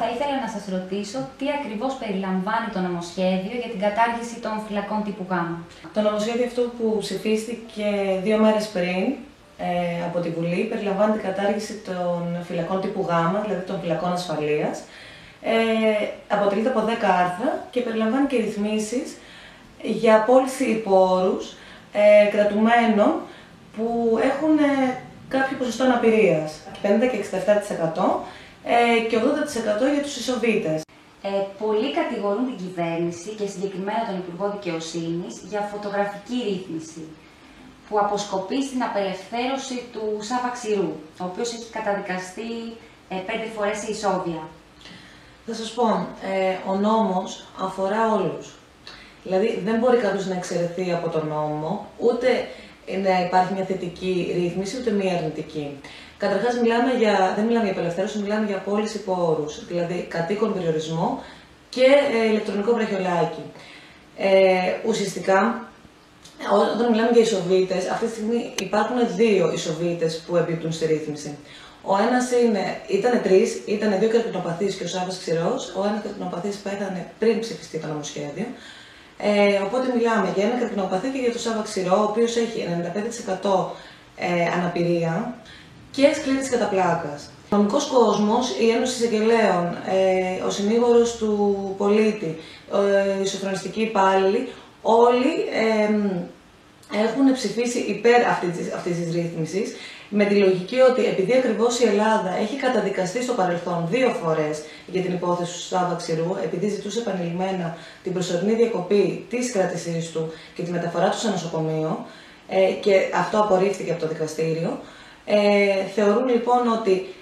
θα ήθελα να σας ρωτήσω τι ακριβώς περιλαμβάνει το νομοσχέδιο για την κατάργηση των φυλακών τύπου Γ. Το νομοσχέδιο αυτό που ψηφίστηκε 2 μέρες πριν από τη Βουλή περιλαμβάνει την κατάργηση των φυλακών τύπου Γ, δηλαδή των φυλακών ασφαλείας. Αποτελείται από 10 άρθρα και περιλαμβάνει και ρυθμίσεις για απόλυση υπό όρους κρατουμένων που έχουν κάποιο ποσοστό αναπηρίας, 50% και 67% και 80% για τους ισοβήτες. Πολλοί κατηγορούν την κυβέρνηση και συγκεκριμένα τον Υπουργό Δικαιοσύνης για φωτογραφική ρύθμιση που αποσκοπεί στην απελευθέρωση του Σάβα Ξηρού, ο οποίος έχει καταδικαστεί 5 φορές σε ισόβια. Θα σας πω, ο νόμος αφορά όλους. Δηλαδή δεν μπορεί κάποιος να εξαιρεθεί από τον νόμο, ούτε να υπάρχει μια θετική ρύθμιση, ούτε μια αρνητική. Καταρχάς, δεν μιλάμε για απελευθέρωση, μιλάμε για απόλυση υπό όρους, δηλαδή κατοίκον περιορισμό και ηλεκτρονικό βραχιολάκι. Ουσιαστικά, όταν μιλάμε για ισοβήτες, αυτή τη στιγμή υπάρχουν 2 ισοβήτες που εμπίπτουν στη ρύθμιση. Ο ένας ήταν 3, ήταν 2 καρκινοπαθείς και ο Σάββας Ξηρός. Ο ένας καρκινοπαθής πέθανε πριν ψηφιστεί το νομοσχέδιο. Οπότε μιλάμε για ένα καρκινοπαθή και για τον Σάββα Ξηρό, ο οποίος έχει 95% αναπηρία και σκλήρυνση κατά πλάκας. Ο νομικός κόσμος, η Ένωση Εισαγγελέων, ο συνήγορος του πολίτη, οι σοφρονιστικοί υπάλληλοι, όλοι έχουν ψηφίσει υπέρ αυτής της ρύθμισης, με τη λογική ότι επειδή ακριβώς η Ελλάδα έχει καταδικαστεί στο παρελθόν 2 φορές για την υπόθεση του Σάββα Ξηρού, επειδή ζητούσε επανειλημμένα την προσωρινή διακοπή της κράτησής του και τη μεταφορά του σε νοσοκομείο, και αυτό απορρίφθηκε από το δικαστήριο, θεωρούν λοιπόν ότι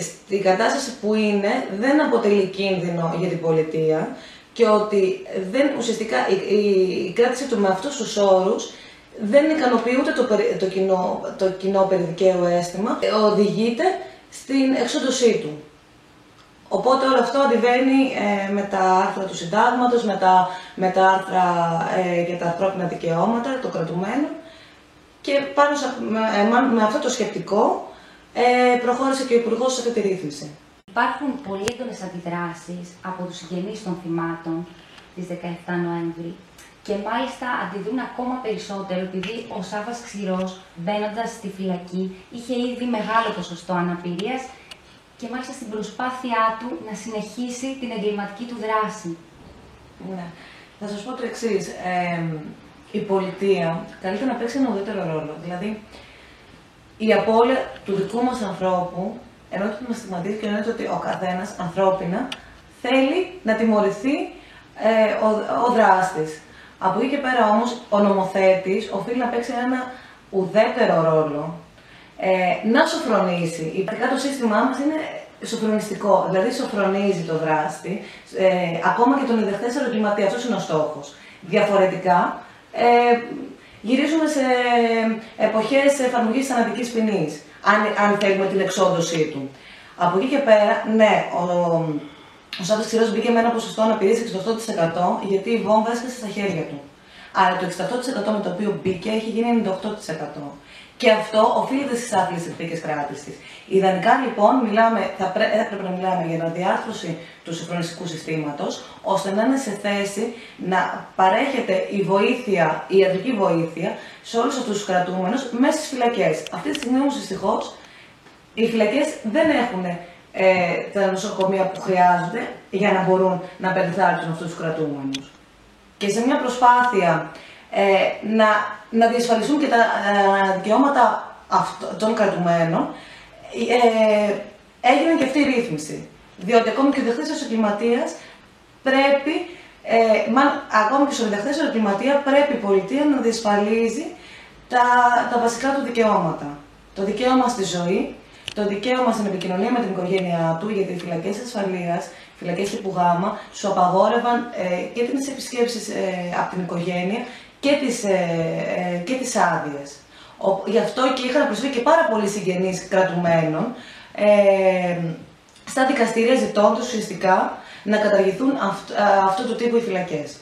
στην κατάσταση που είναι δεν αποτελεί κίνδυνο για την πολιτεία και ότι ουσιαστικά η κράτηση του με αυτούς τους όρους δεν ικανοποιεί ούτε το κοινό περί δικαίου αίσθημα, οδηγείται στην εξόντωσή του. Οπότε όλο αυτό αντιβαίνει με τα άρθρα του Συντάγματος, με τα άρθρα για τα ανθρώπινα δικαιώματα των κρατουμένων και πάνω με αυτό το σκεπτικό προχώρησε και ο Υπουργός σε αυτή τη ρύθμιση. Υπάρχουν πολύ έντονες αντιδράσεις από τους συγγενείς των θυμάτων της 17 Νοέμβρη. Και μάλιστα αντιδρούν ακόμα περισσότερο επειδή ο Σάββας Ξηρός, μπαίνοντας στη φυλακή, είχε ήδη μεγάλο ποσοστό αναπηρίας και μάλιστα στην προσπάθειά του να συνεχίσει την εγκληματική του δράση. Ναι. Θα σας πω το εξής. Η πολιτεία καλείται να παίξει ένα ουδέτερο ρόλο. Δηλαδή, η απώλεια του δικού μας ανθρώπου, ενώ ότι μας στιγματίζει και εννοείται ότι ο καθένας ανθρώπινα θέλει να τιμωρηθεί ο δράστης. Από εκεί και πέρα όμως, ο νομοθέτης οφείλει να παίξει ένα ουδέτερο ρόλο, να σοφρονίσει. Υπαρχικά το σύστημά μας είναι σοφρονιστικό, δηλαδή σοφρονίζει το δράστη, ακόμα και τον ιδεχθέστερο εγκληματία, αυτός είναι ο στόχος. Διαφορετικά, γυρίζουμε σε εποχές εφαρμογής της θανατικής ποινής, αν θέλουμε την εξόντωσή του. Από εκεί και πέρα, ναι, ο Σάββας Ξηρός μπήκε με ένα ποσοστό αναπηρίας 68% γιατί η βόμβα έσκασε στα χέρια του. Άρα το 68% με το οποίο μπήκε έχει γίνει 98%. Και αυτό οφείλεται στις άθλιες συνθήκες κράτησης. Ιδανικά λοιπόν θα έπρεπε να μιλάμε για αναδιάρθρωση του σοφρονιστικού συστήματος, ώστε να είναι σε θέση να παρέχεται η ιατρική βοήθεια σε όλους αυτούς τους κρατούμενους μέσα στις φυλακές. Αυτή τη στιγμή όμως δυστυχώς οι φυλακές δεν έχουν τα νοσοκομεία που χρειάζονται για να μπορούν να περιθάλψουν αυτούς τους κρατούμενους. Και σε μια προσπάθεια να διασφαλιστούν και τα δικαιώματα των κρατουμένων, έγινε και αυτή η ρύθμιση. Διότι ακόμη και ο διδαχτής εγκληματίας πρέπει, ακόμη και στο διδαχτής εγκληματία πρέπει η πολιτεία να διασφαλίζει τα βασικά του δικαιώματα. Το δικαίωμα στη ζωή, το δικαίωμα στην επικοινωνία με την οικογένειά του, γιατί οι φυλακές ασφαλείας, φυλακές τύπου Γ, σου απαγόρευαν και τις επισκέψεις από την οικογένεια και τις άδειες. Γι' αυτό και είχαν προσφύγει και πάρα πολλοί συγγενείς κρατουμένων στα δικαστήρια ζητώντας ουσιαστικά να καταργηθούν αυτού του τύπου οι φυλακές.